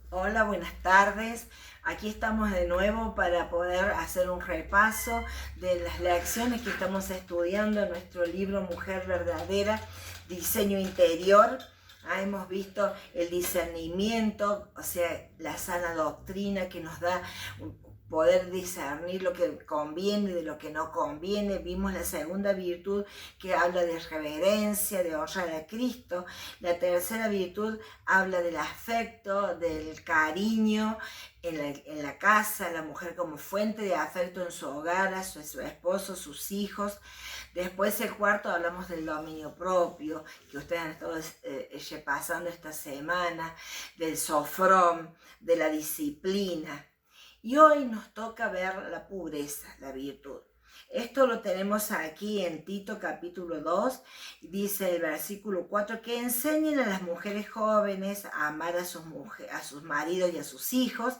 Hola, buenas tardes. Aquí estamos de nuevo para poder hacer un repaso de las lecciones que estamos estudiando en nuestro libro Mujer Verdadera, Diseño Interior. Hemos visto el discernimiento, o sea, la sana doctrina que nos da poder discernir lo que conviene de lo que no conviene. Vimos la segunda virtud que habla de reverencia, de honrar a Cristo. La tercera virtud habla del afecto, del cariño en la casa, la mujer como fuente de afecto en su hogar, a su esposo, sus hijos. Después el cuarto hablamos del dominio propio, que ustedes han estado repasando esta semana, del sofrón, de la disciplina. Y hoy nos toca ver la pureza, la virtud. Esto lo tenemos aquí en Tito capítulo 2, dice el versículo 4, que enseñen a las mujeres jóvenes a amar a sus maridos y a sus hijos,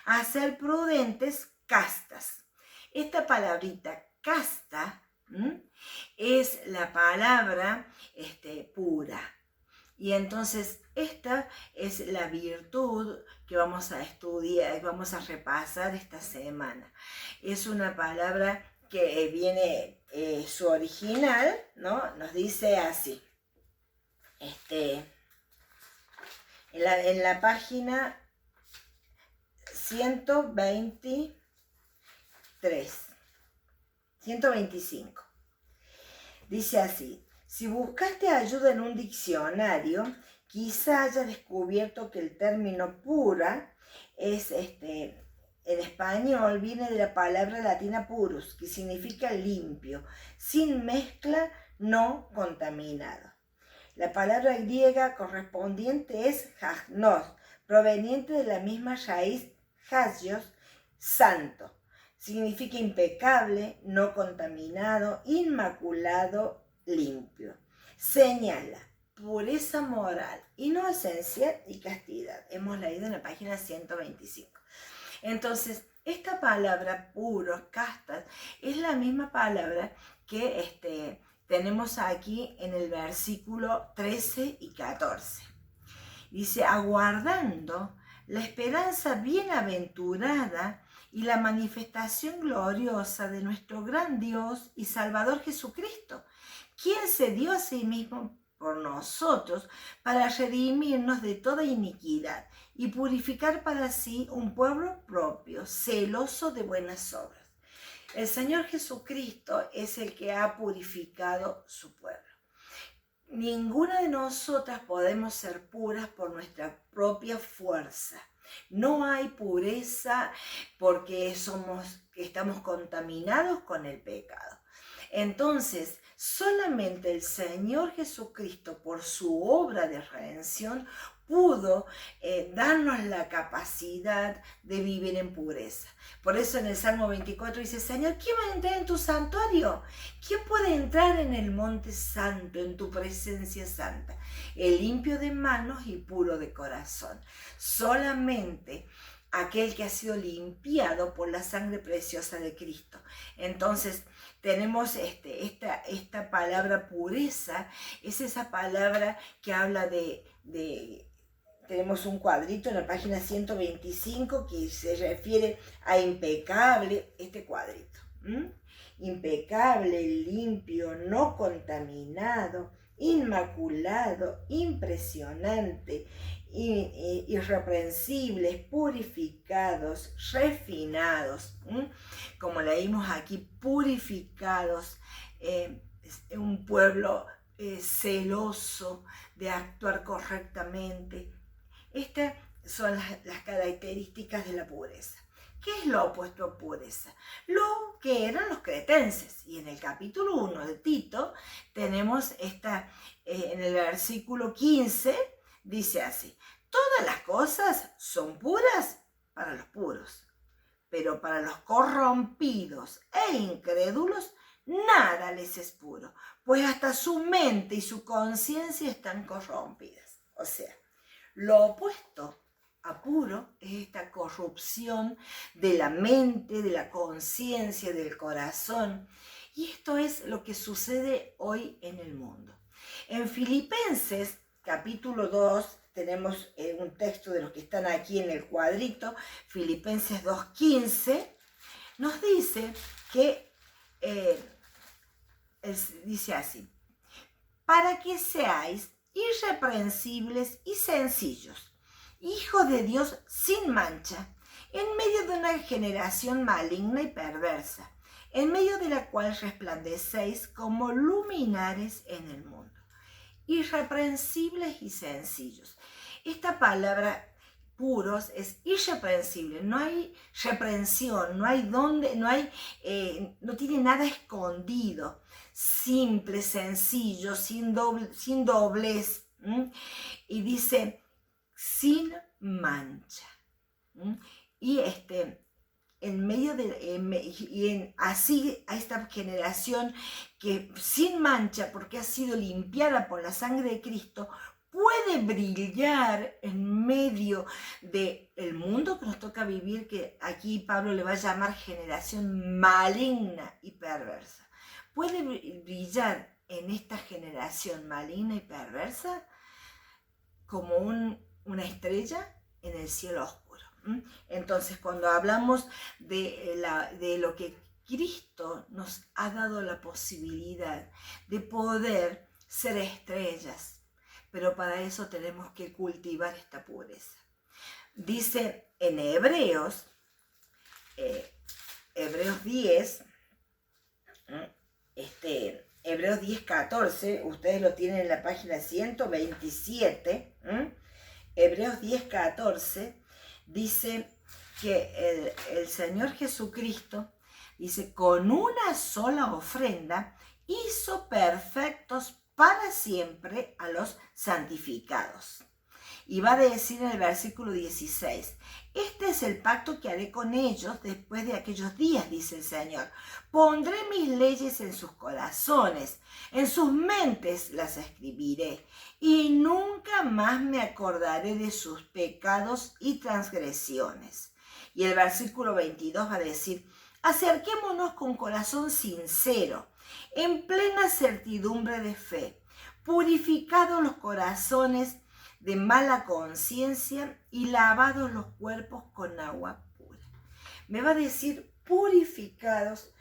a ser prudentes, castas. Esta palabrita casta es la palabra pura. Y entonces esta es la virtud que vamos a estudiar, vamos a repasar esta semana. Es una palabra que viene, su original, ¿no? Nos dice así, en la página 125. Dice así: si buscaste ayuda en un diccionario, quizá hayas descubierto que el término pura es, en español viene de la palabra latina purus, que significa limpio, sin mezcla, no contaminado. La palabra griega correspondiente es hagnos, proveniente de la misma raíz hagios, santo. Significa impecable, no contaminado, inmaculado, limpio. Señala pureza moral, inocencia y castidad. Hemos leído en la página 125. Entonces, esta palabra puro, castas, es la misma palabra que tenemos aquí en el versículo 13 y 14. Dice, aguardando la esperanza bienaventurada y la manifestación gloriosa de nuestro gran Dios y Salvador Jesucristo, quien se dio a sí mismo por nosotros para redimirnos de toda iniquidad y purificar para sí un pueblo propio, celoso de buenas obras. El Señor Jesucristo es el que ha purificado su pueblo. Ninguna de nosotras podemos ser puras por nuestra propia fuerza. No hay pureza porque estamos contaminados con el pecado. Entonces, solamente el Señor Jesucristo, por su obra de redención, pudo darnos la capacidad de vivir en pureza. Por eso en el Salmo 24 dice, Señor, ¿quién va a entrar en tu santuario? ¿Quién puede entrar en el monte santo, en tu presencia santa? El limpio de manos y puro de corazón. Solamente aquel que ha sido limpiado por la sangre preciosa de Cristo. Entonces, tenemos esta palabra pureza, es esa palabra que habla tenemos un cuadrito en la página 125 que se refiere a impecable, este cuadrito. Impecable, limpio, no contaminado, inmaculado, impresionante, irreprensibles, purificados, refinados, como leímos aquí, purificados, un pueblo celoso de actuar correctamente. Estas son las características de la pureza. ¿Qué es lo opuesto a pureza? Lo que eran los cretenses. Y en el capítulo 1 de Tito tenemos en el versículo 15, dice así, todas las cosas son puras para los puros, pero para los corrompidos e incrédulos nada les es puro, pues hasta su mente y su conciencia están corrompidas. O sea, lo opuesto a puro es esta corrupción de la mente, de la conciencia, del corazón. Y esto es lo que sucede hoy en el mundo. En Filipenses capítulo 2, tenemos un texto de los que están aquí en el cuadrito, Filipenses 2:15, nos dice que, dice así, para que seáis irreprensibles y sencillos, hijos de Dios sin mancha, en medio de una generación maligna y perversa, en medio de la cual resplandecéis como luminares en el mundo. Irreprensibles y sencillos. Esta palabra puros es irreprensible, no hay reprensión, no hay donde, no tiene nada escondido, simple, sencillo, sin doblez, y dice sin mancha. Y en medio de, así a esta generación que sin mancha, porque ha sido limpiada por la sangre de Cristo, puede brillar en medio del mundo que nos toca vivir, que aquí Pablo le va a llamar generación maligna y perversa. Puede brillar en esta generación maligna y perversa como una estrella en el cielo oscuro. Entonces, cuando hablamos de lo que Cristo nos ha dado la posibilidad de poder ser estrellas, pero para eso tenemos que cultivar esta pureza. Dice en Hebreos 10, Hebreos 10:14, ustedes lo tienen en la página 127, Hebreos 10:14, dice que el Señor Jesucristo, dice, con una sola ofrenda hizo perfectos para siempre a los santificados. Y va a decir en el versículo 16, este es el pacto que haré con ellos después de aquellos días, dice el Señor. Pondré mis leyes en sus corazones, en sus mentes las escribiré, y nunca más me acordaré de sus pecados y transgresiones. Y el versículo 22 va a decir, acerquémonos con corazón sincero, en plena certidumbre de fe, purificados los corazones de mala conciencia y lavados los cuerpos con agua pura. Me va a decir purificados.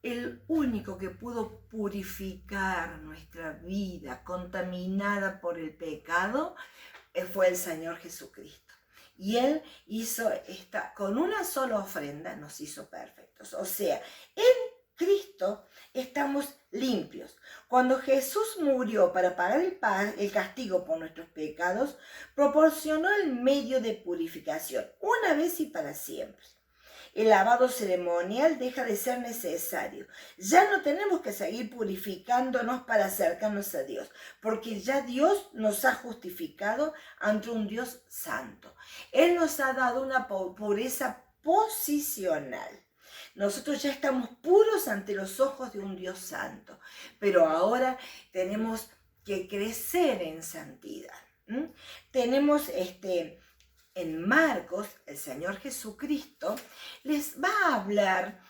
El único que pudo purificar nuestra vida contaminada por el pecado fue el Señor Jesucristo. Y Él hizo con una sola ofrenda nos hizo perfectos. O sea, en Cristo estamos limpios. Cuando Jesús murió para pagar el castigo por nuestros pecados, proporcionó el medio de purificación, una vez y para siempre. El lavado ceremonial deja de ser necesario. Ya no tenemos que seguir purificándonos para acercarnos a Dios, porque ya Dios nos ha justificado ante un Dios santo. Él nos ha dado una pureza posicional. Nosotros ya estamos puros ante los ojos de un Dios santo, pero ahora tenemos que crecer en santidad. Tenemos en Marcos, el Señor Jesucristo les va a hablar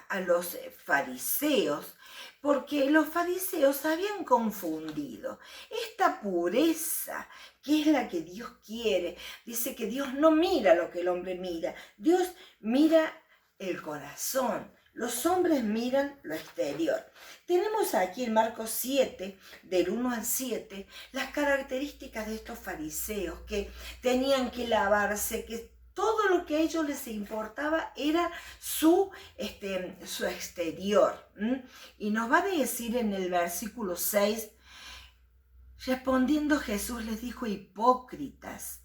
a los fariseos, porque los fariseos habían confundido esta pureza, que es la que Dios quiere. Dice que Dios no mira lo que el hombre mira, Dios mira el corazón. Los hombres miran lo exterior. Tenemos aquí en Marcos 7, del 1 al 7, las características de estos fariseos que tenían que lavarse, que todo lo que a ellos les importaba era su exterior. Y nos va a decir en el versículo 6, respondiendo Jesús les dijo, hipócritas,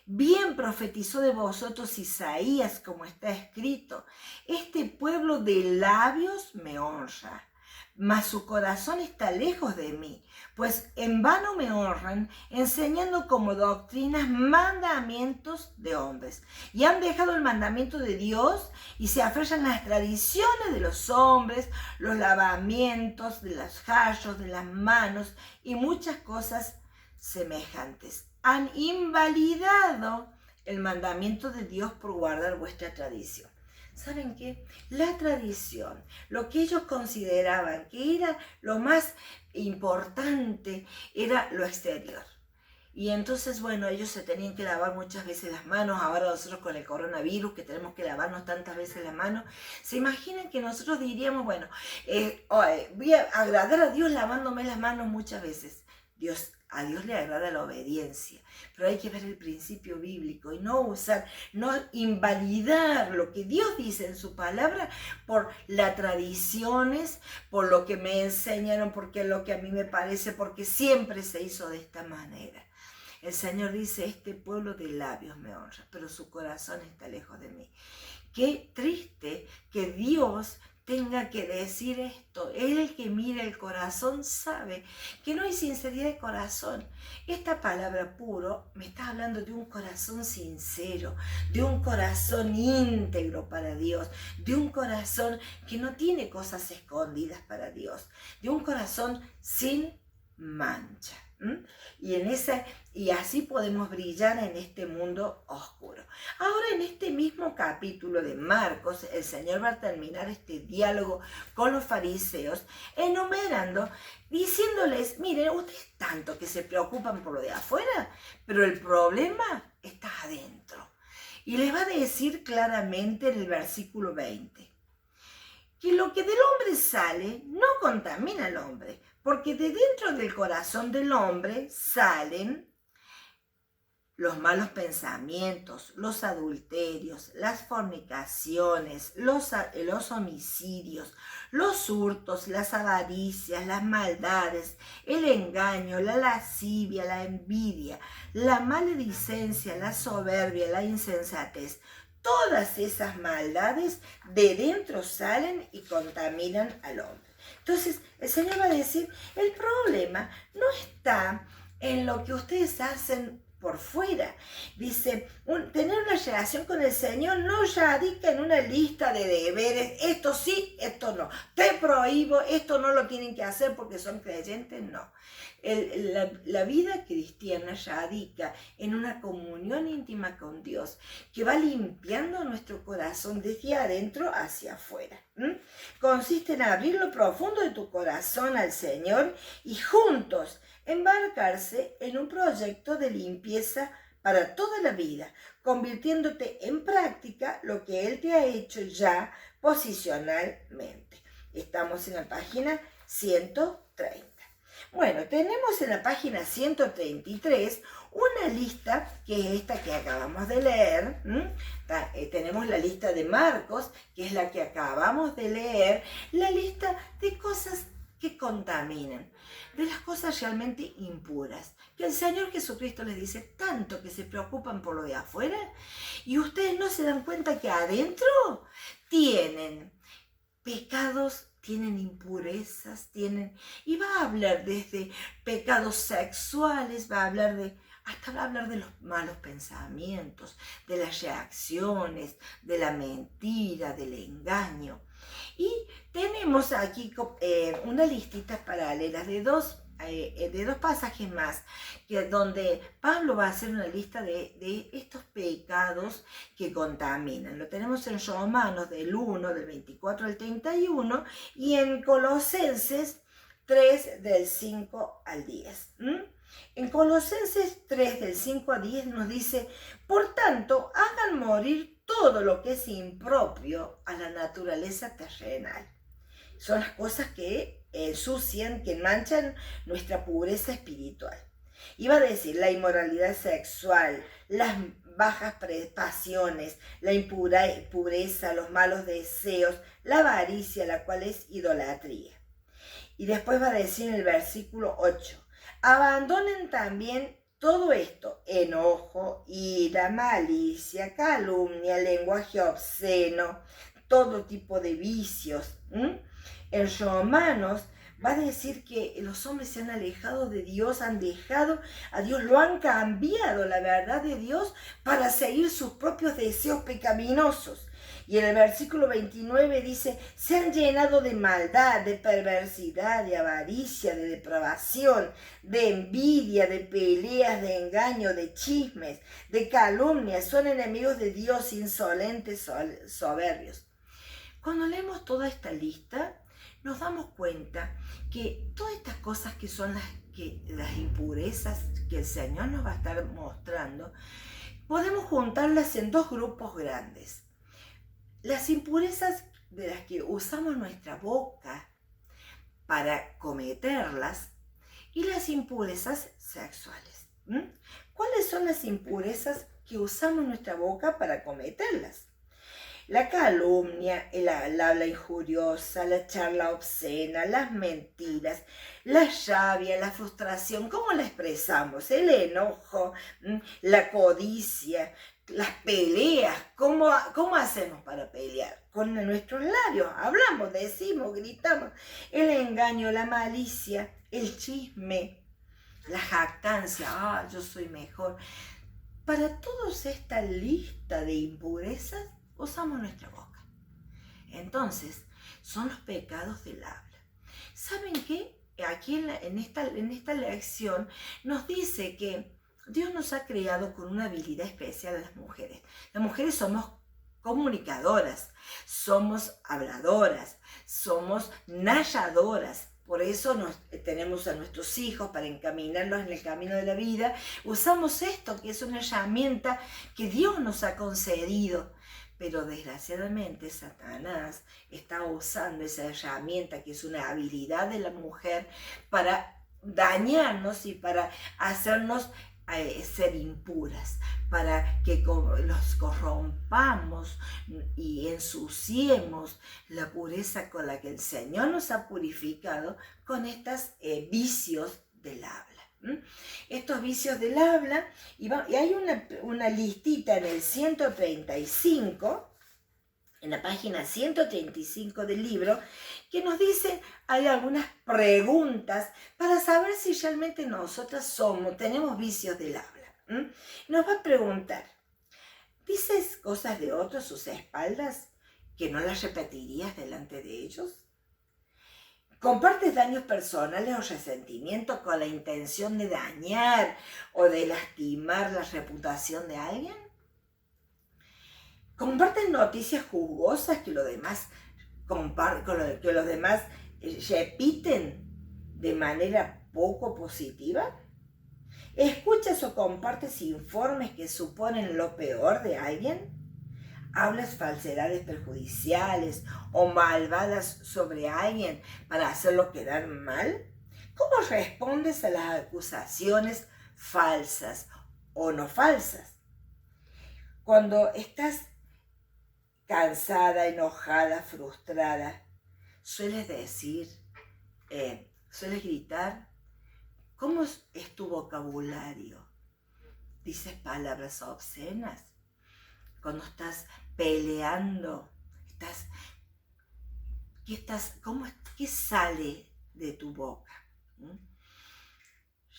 bien profetizó de vosotros Isaías, como está escrito, este pueblo de labios me honra, mas su corazón está lejos de mí, pues en vano me honran, enseñando como doctrinas mandamientos de hombres. Y han dejado el mandamiento de Dios y se aferran a las tradiciones de los hombres, los lavamientos de los jarros, de las manos y muchas cosas semejantes. Han invalidado el mandamiento de Dios por guardar vuestra tradición. ¿Saben qué? La tradición, lo que ellos consideraban que era lo más importante, era lo exterior. Y entonces, bueno, ellos se tenían que lavar muchas veces las manos. Ahora nosotros con el coronavirus, que tenemos que lavarnos tantas veces las manos, ¿se imaginan que nosotros diríamos, bueno, voy a agradar a Dios lavándome las manos muchas veces? A Dios le agrada la obediencia, pero hay que ver el principio bíblico y no invalidar lo que Dios dice en su palabra por las tradiciones, por lo que me enseñaron, porque es lo que a mí me parece, porque siempre se hizo de esta manera. El Señor dice, este pueblo de labios me honra, pero su corazón está lejos de mí. Qué triste que Dios tenga que decir esto. Él, el que mira el corazón, sabe que no hay sinceridad de corazón. Esta palabra puro me está hablando de un corazón sincero, de un corazón íntegro para Dios, de un corazón que no tiene cosas escondidas para Dios, de un corazón sin mancha. Y así podemos brillar en este mundo oscuro. Ahora, en este mismo capítulo de Marcos, el Señor va a terminar este diálogo con los fariseos, enumerando, diciéndoles, miren, ustedes tanto que se preocupan por lo de afuera, pero el problema está adentro. Y les va a decir claramente en el versículo 20, que lo que del hombre sale no contamina al hombre, porque de dentro del corazón del hombre salen los malos pensamientos, los adulterios, las fornicaciones, los homicidios, los hurtos, las avaricias, las maldades, el engaño, la lascivia, la envidia, la maledicencia, la soberbia, la insensatez. Todas esas maldades de dentro salen y contaminan al hombre. Entonces, el Señor va a decir, el problema no está en lo que ustedes hacen por fuera. Dice, tener una relación con el Señor no radica en una lista de deberes, esto sí, esto no, te prohíbo, esto no lo tienen que hacer porque son creyentes, no. La vida cristiana radica en una comunión íntima con Dios que va limpiando nuestro corazón desde adentro hacia afuera. Consiste en abrir lo profundo de tu corazón al Señor y juntos embarcarse en un proyecto de limpieza para toda la vida, convirtiéndote en práctica lo que Él te ha hecho ya posicionalmente. Estamos en la página 130. Bueno, tenemos en la página 133 una lista que es esta que acabamos de leer. Tenemos la lista de Marcos, que es la que acabamos de leer, la lista de cosas que contaminan, de las cosas realmente impuras, que el Señor Jesucristo les dice tanto que se preocupan por lo de afuera y ustedes no se dan cuenta que adentro tienen pecados, tienen impurezas, y va a hablar desde pecados sexuales, hasta va a hablar de los malos pensamientos, de las reacciones, de la mentira, del engaño. Y tenemos aquí una listita paralela de dos pasajes más, donde Pablo va a hacer una lista de estos pecados que contaminan. Lo tenemos en Romanos del 1, del 24 al 31, y en Colosenses 3, del 5 al 10. En Colosenses 3, del 5 al 10 nos dice, por tanto, hagan morir todo lo que es impropio a la naturaleza terrenal. Son las cosas que ensucian, que manchan nuestra pureza espiritual. Iba a decir la inmoralidad sexual, las bajas pasiones, la impureza, los malos deseos, la avaricia, la cual es idolatría. Y después va a decir en el versículo 8, abandonen también todo esto, enojo, ira, malicia, calumnia, lenguaje obsceno, todo tipo de vicios. En Romanos va a decir que los hombres se han alejado de Dios, han dejado a Dios, lo han cambiado la verdad de Dios para seguir sus propios deseos pecaminosos. Y en el versículo 29 dice, se han llenado de maldad, de perversidad, de avaricia, de depravación, de envidia, de peleas, de engaño, de chismes, de calumnias, son enemigos de Dios, insolentes, soberbios. Cuando leemos toda esta lista, nos damos cuenta que todas estas cosas que son las que las impurezas que el Señor nos va a estar mostrando, podemos juntarlas en dos grupos grandes. Las impurezas de las que usamos nuestra boca para cometerlas y las impurezas sexuales. ¿Cuáles son las impurezas que usamos nuestra boca para cometerlas? La calumnia, el habla injuriosa, la charla obscena, las mentiras, la rabia, la frustración, ¿cómo la expresamos? El enojo, la codicia, las peleas, ¿cómo hacemos para pelear? Con nuestros labios, hablamos, decimos, gritamos. El engaño, la malicia, el chisme, la jactancia, yo soy mejor. Para toda esta lista de impurezas, usamos nuestra boca. Entonces, son los pecados del habla. ¿Saben qué? Aquí en esta lección nos dice que Dios nos ha creado con una habilidad especial a las mujeres. Las mujeres somos comunicadoras, somos habladoras, somos narradoras. Por eso tenemos a nuestros hijos para encaminarlos en el camino de la vida. Usamos esto, que es una herramienta que Dios nos ha concedido. Pero desgraciadamente Satanás está usando esa herramienta, que es una habilidad de la mujer, para dañarnos y para hacernos ser impuras, para que los corrompamos y ensuciemos la pureza con la que el Señor nos ha purificado con estos vicios del habla. Estos vicios del habla, y hay una listita en el 135, en la página 135 del libro, que nos dice, hay algunas preguntas para saber si realmente nosotras tenemos vicios del habla. Nos va a preguntar, ¿dices cosas de otros a sus espaldas que no las repetirías delante de ellos? ¿Compartes daños personales o resentimientos con la intención de dañar o de lastimar la reputación de alguien? ¿Compartes noticias jugosas que los demás repiten de manera poco positiva? ¿Escuchas o compartes informes que suponen lo peor de alguien? ¿Hablas falsedades perjudiciales o malvadas sobre alguien para hacerlo quedar mal? ¿Cómo respondes a las acusaciones falsas o no falsas? Cuando estás cansada, enojada, frustrada, sueles gritar. ¿Cómo es tu vocabulario? ¿Dices palabras obscenas? Cuando estás peleando, ¿qué sale de tu boca?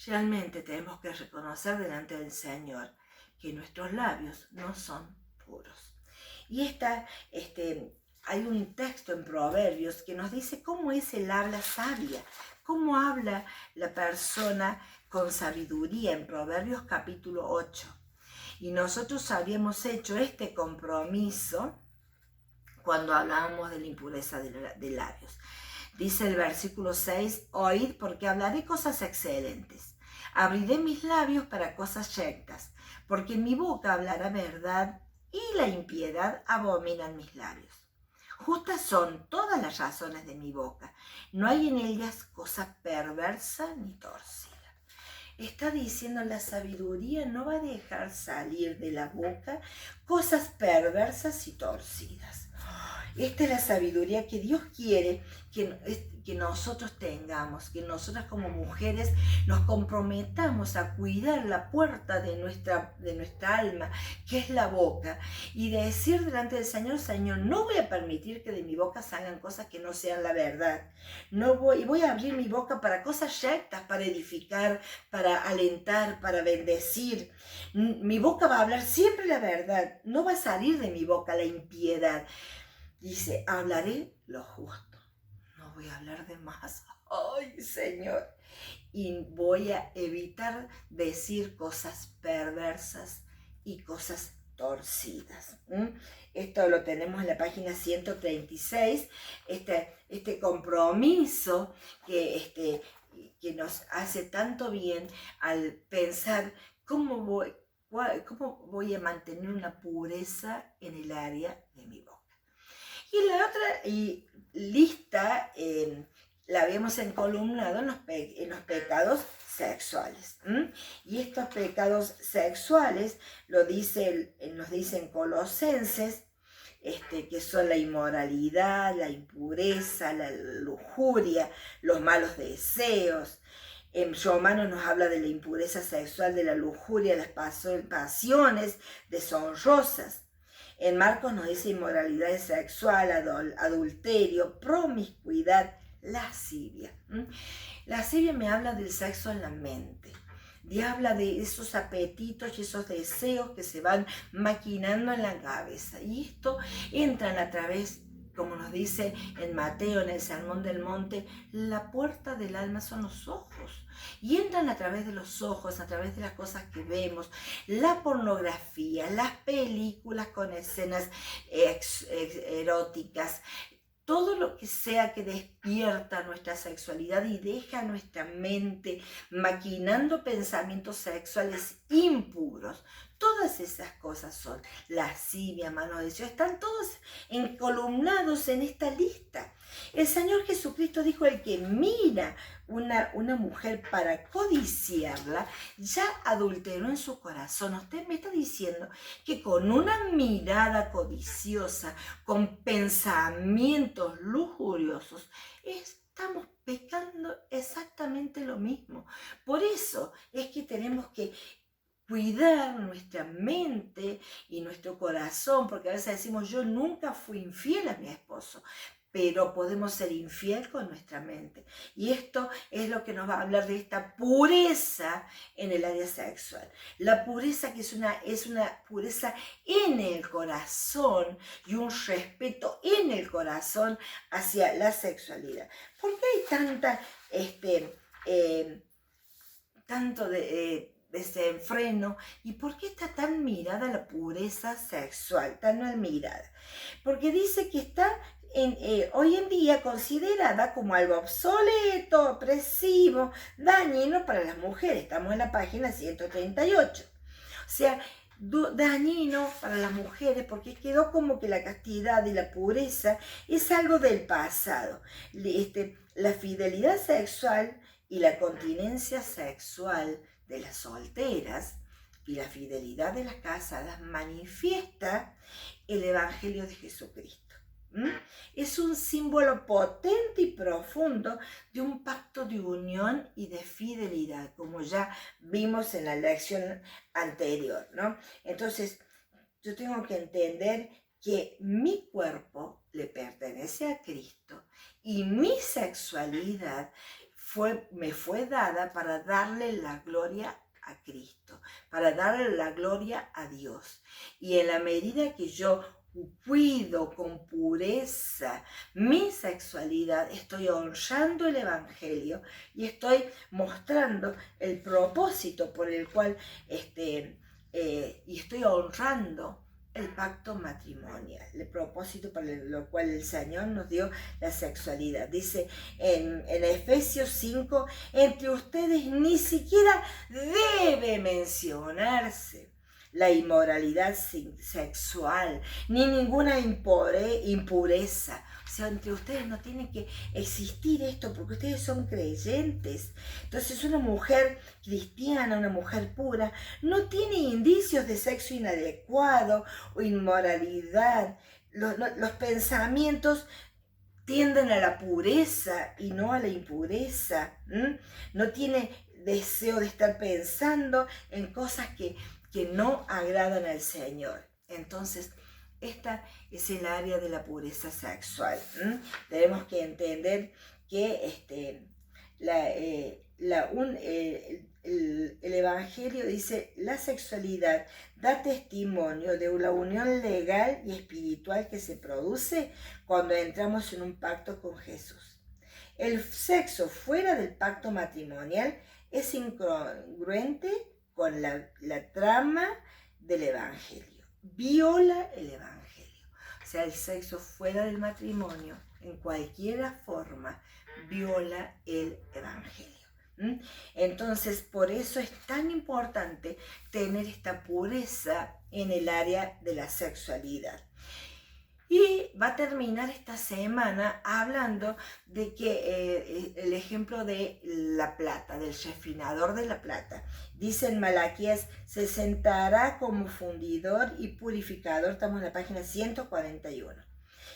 Realmente tenemos que reconocer delante del Señor que nuestros labios no son puros. Y hay un texto en Proverbios que nos dice cómo es el habla sabia, cómo habla la persona con sabiduría, en Proverbios capítulo 8. Y nosotros habíamos hecho este compromiso cuando hablábamos de la impureza de labios. Dice el versículo 6, oíd porque hablaré cosas excelentes. Abriré mis labios para cosas rectas, porque en mi boca hablará verdad y la impiedad abominan mis labios. Justas son todas las razones de mi boca, no hay en ellas cosa perversa ni torcida. Está diciendo, la sabiduría no va a dejar salir de la boca cosas perversas y torcidas. Esta es la sabiduría que Dios quiere que nosotros tengamos, que nosotras como mujeres nos comprometamos a cuidar la puerta de nuestra alma, que es la boca, y decir delante del Señor, Señor, no voy a permitir que de mi boca salgan cosas que no sean la verdad. Voy a abrir mi boca para cosas rectas, para edificar, para alentar, para bendecir. Mi boca va a hablar siempre la verdad, no va a salir de mi boca la impiedad. Dice, hablaré lo justo, no voy a hablar de más. ¡Ay, Señor! Y voy a evitar decir cosas perversas y cosas torcidas. Esto lo tenemos en la página 136, este compromiso que que nos hace tanto bien al pensar cómo voy a mantener una pureza en el área de mi boca. Y la otra lista la habíamos encolumnado en los pecados sexuales. Y estos pecados sexuales nos dicen Colosenses, que son la inmoralidad, la impureza, la lujuria, los malos deseos. En Romanos nos habla de la impureza sexual, de la lujuria, las pasiones deshonrosas. En Marcos nos dice inmoralidad sexual, adulterio, promiscuidad, lascivia. Lascivia me habla del sexo en la mente. Habla de esos apetitos y esos deseos que se van maquinando en la cabeza. Y esto entran a través, como nos dice en Mateo, en el Sermón del Monte, la puerta del alma son los ojos. Y entran a través de los ojos, a través de las cosas que vemos, la pornografía, las películas con escenas eróticas, todo lo que sea que despierta nuestra sexualidad y deja nuestra mente maquinando pensamientos sexuales impuros. Todas esas cosas son lascivia, mano de Dios, están todos encolumnados en esta lista. El Señor Jesucristo dijo: el que mira una mujer para codiciarla, ya adulteró en su corazón. Usted me está diciendo que con una mirada codiciosa, con pensamientos lujuriosos, estamos pecando exactamente lo mismo. Por eso es que tenemos que cuidar nuestra mente y nuestro corazón, porque a veces decimos: yo nunca fui infiel a mi esposo, pero podemos ser infiel con nuestra mente. Y esto es lo que nos va a hablar de esta pureza en el área sexual. La pureza que es una pureza en el corazón y un respeto en el corazón hacia la sexualidad. ¿Por qué hay tanto desenfreno? ¿Y por qué está tan mirada la pureza sexual, tan mal mirada? Porque dice que está hoy en día considerada como algo obsoleto, opresivo, dañino para las mujeres. Estamos en la página 138. O sea, dañino para las mujeres, porque quedó como que la castidad y la pureza es algo del pasado. La fidelidad sexual y la continencia sexual de las solteras y la fidelidad de las casadas manifiesta el Evangelio de Jesucristo. Es un símbolo potente y profundo de un pacto de unión y de fidelidad, como ya vimos en la lección anterior, ¿no? Entonces, yo tengo que entender que mi cuerpo le pertenece a Cristo y mi sexualidad me fue dada para darle la gloria a Cristo, para darle la gloria a Dios. Y en la medida que yo cuido con pureza mi sexualidad, estoy honrando el Evangelio y estoy mostrando el propósito por el cual y estoy honrando el pacto matrimonial, el propósito para lo cual el Señor nos dio la sexualidad. Dice en Efesios 5, entre ustedes ni siquiera debe mencionarse la inmoralidad sexual, ni ninguna impureza. O sea, entre ustedes no tiene que existir esto, porque ustedes son creyentes. Entonces, una mujer cristiana, una mujer pura, no tiene indicios de sexo inadecuado o inmoralidad. Los pensamientos tienden a la pureza y no a la impureza. No tiene deseo de estar pensando en cosas que no agradan al Señor. Entonces, esta es el área de la pureza sexual. Tenemos que entender que el Evangelio dice: la sexualidad da testimonio de la unión legal y espiritual que se produce cuando entramos en un pacto con Jesús. El sexo fuera del pacto matrimonial es incongruente con la trama del Evangelio. Viola el Evangelio. O sea, el sexo fuera del matrimonio, en cualquier forma, viola el Evangelio. Entonces, por eso es tan importante tener esta pureza en el área de la sexualidad. Y va a terminar esta semana hablando de que el ejemplo de la plata, del refinador de la plata. Dice en Malaquías, se sentará como fundidor y purificador, estamos en la página 141.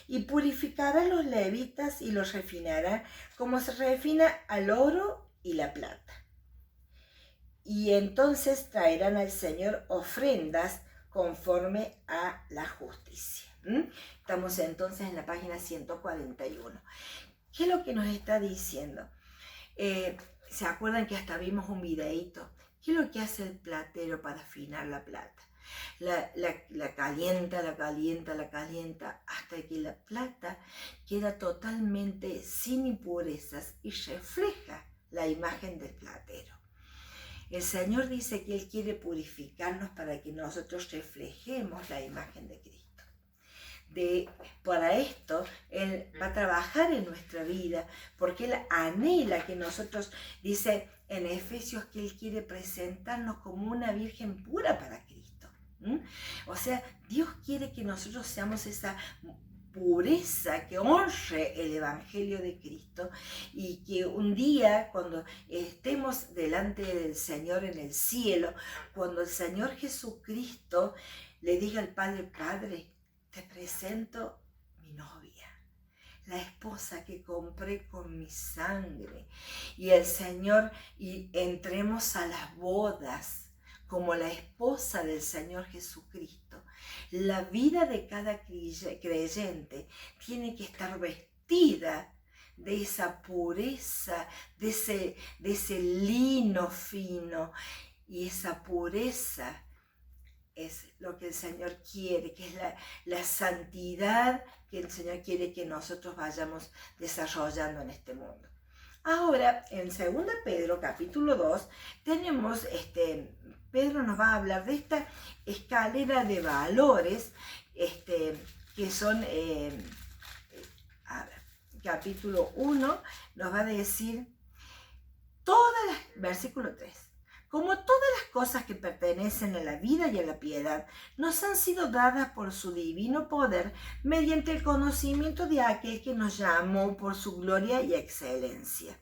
Y purificará a los levitas y los refinará como se refina al oro y la plata. Y entonces traerán al Señor ofrendas conforme a la justicia. Estamos entonces en la página 141. ¿Qué es lo que nos está diciendo? ¿Se acuerdan que hasta vimos un videíto? ¿Qué es lo que hace el platero para afinar la plata? La calienta, hasta que la plata queda totalmente sin impurezas y refleja la imagen del platero. El Señor dice que Él quiere purificarnos para que nosotros reflejemos la imagen de Cristo. Para esto, Él va a trabajar en nuestra vida, porque Él anhela que nosotros, dice en Efesios, que Él quiere presentarnos como una virgen pura para Cristo. O sea, Dios quiere que nosotros seamos esa pureza que honre el Evangelio de Cristo, y que un día cuando estemos delante del Señor en el cielo, cuando el Señor Jesucristo le diga al Padre, Padre, te presento mi novia, la esposa que compré con mi sangre, y el Señor, y entremos a las bodas como la esposa del Señor Jesucristo. La vida de cada creyente tiene que estar vestida de esa pureza, de ese lino fino, y esa pureza es lo que el Señor quiere, que es la santidad que el Señor quiere que nosotros vayamos desarrollando en este mundo. Ahora, en 2 Pedro, capítulo 2, tenemos, Pedro nos va a hablar de esta escalera de valores, que son, capítulo 1, nos va a decir, versículo 3, como todas las cosas que pertenecen a la vida y a la piedad, nos han sido dadas por su divino poder, mediante el conocimiento de aquel que nos llamó por su gloria y excelencia,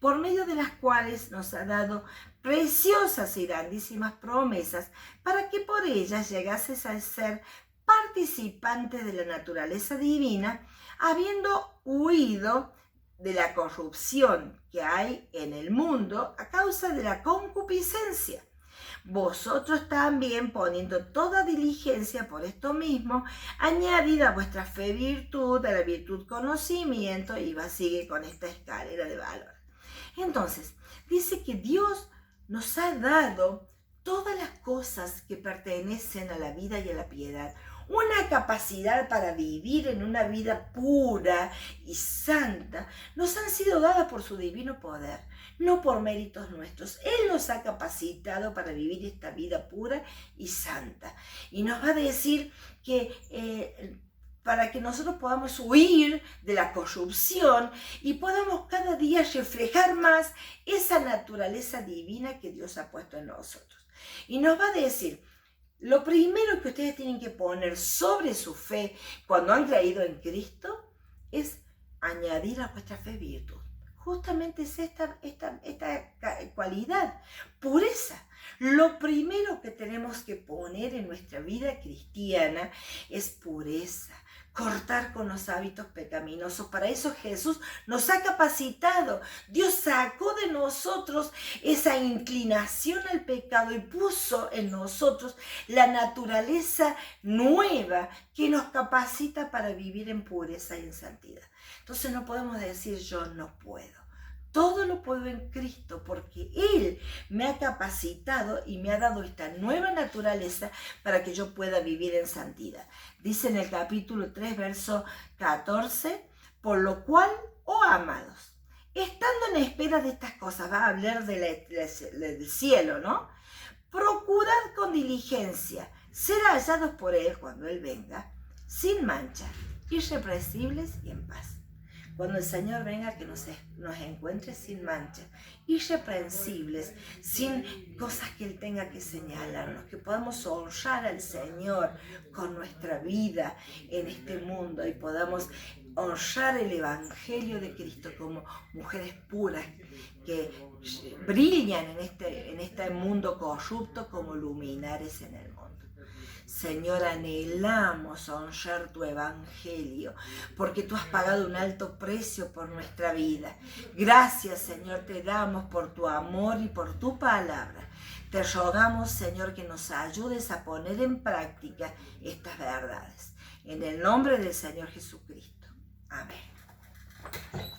por medio de las cuales nos ha dado preciosas y grandísimas promesas, para que por ellas llegases a ser participantes de la naturaleza divina, habiendo huido de la corrupción que hay en el mundo a causa de la concupiscencia. Vosotros también, poniendo toda diligencia por esto mismo, añadid a vuestra fe virtud, a la virtud conocimiento, y sigue con esta escalera de valor. Entonces, dice que Dios nos ha dado todas las cosas que pertenecen a la vida y a la piedad, una capacidad para vivir en una vida pura y santa, nos han sido dadas por su divino poder, no por méritos nuestros. Él nos ha capacitado para vivir esta vida pura y santa. Y nos va a decir que para que nosotros podamos huir de la corrupción y podamos cada día reflejar más esa naturaleza divina que Dios ha puesto en nosotros. Y nos va a decir, lo primero que ustedes tienen que poner sobre su fe cuando han creído en Cristo es añadir a vuestra fe virtud. Justamente es esta cualidad, pureza. Lo primero que tenemos que poner en nuestra vida cristiana es pureza. Cortar con los hábitos pecaminosos. Para eso Jesús nos ha capacitado. Dios sacó de nosotros esa inclinación al pecado y puso en nosotros la naturaleza nueva que nos capacita para vivir en pureza y en santidad. Entonces no podemos decir yo no puedo. Todo lo puedo en Cristo, porque Él me ha capacitado y me ha dado esta nueva naturaleza para que yo pueda vivir en santidad. Dice en el capítulo 3, verso 14, por lo cual, oh amados, estando en espera de estas cosas, va a hablar del cielo, ¿no? Procurad con diligencia ser hallados por Él cuando Él venga, sin mancha, irreprensibles y en paz. Cuando el Señor venga, que nos encuentre sin mancha, irreprensibles, sin cosas que Él tenga que señalarnos, que podamos honrar al Señor con nuestra vida en este mundo y podamos honrar el Evangelio de Cristo como mujeres puras que brillan en este mundo corrupto como luminares en el mundo. Señor, anhelamos honrar tu Evangelio, porque tú has pagado un alto precio por nuestra vida. Gracias, Señor, te damos por tu amor y por tu palabra. Te rogamos, Señor, que nos ayudes a poner en práctica estas verdades. En el nombre del Señor Jesucristo. Amén.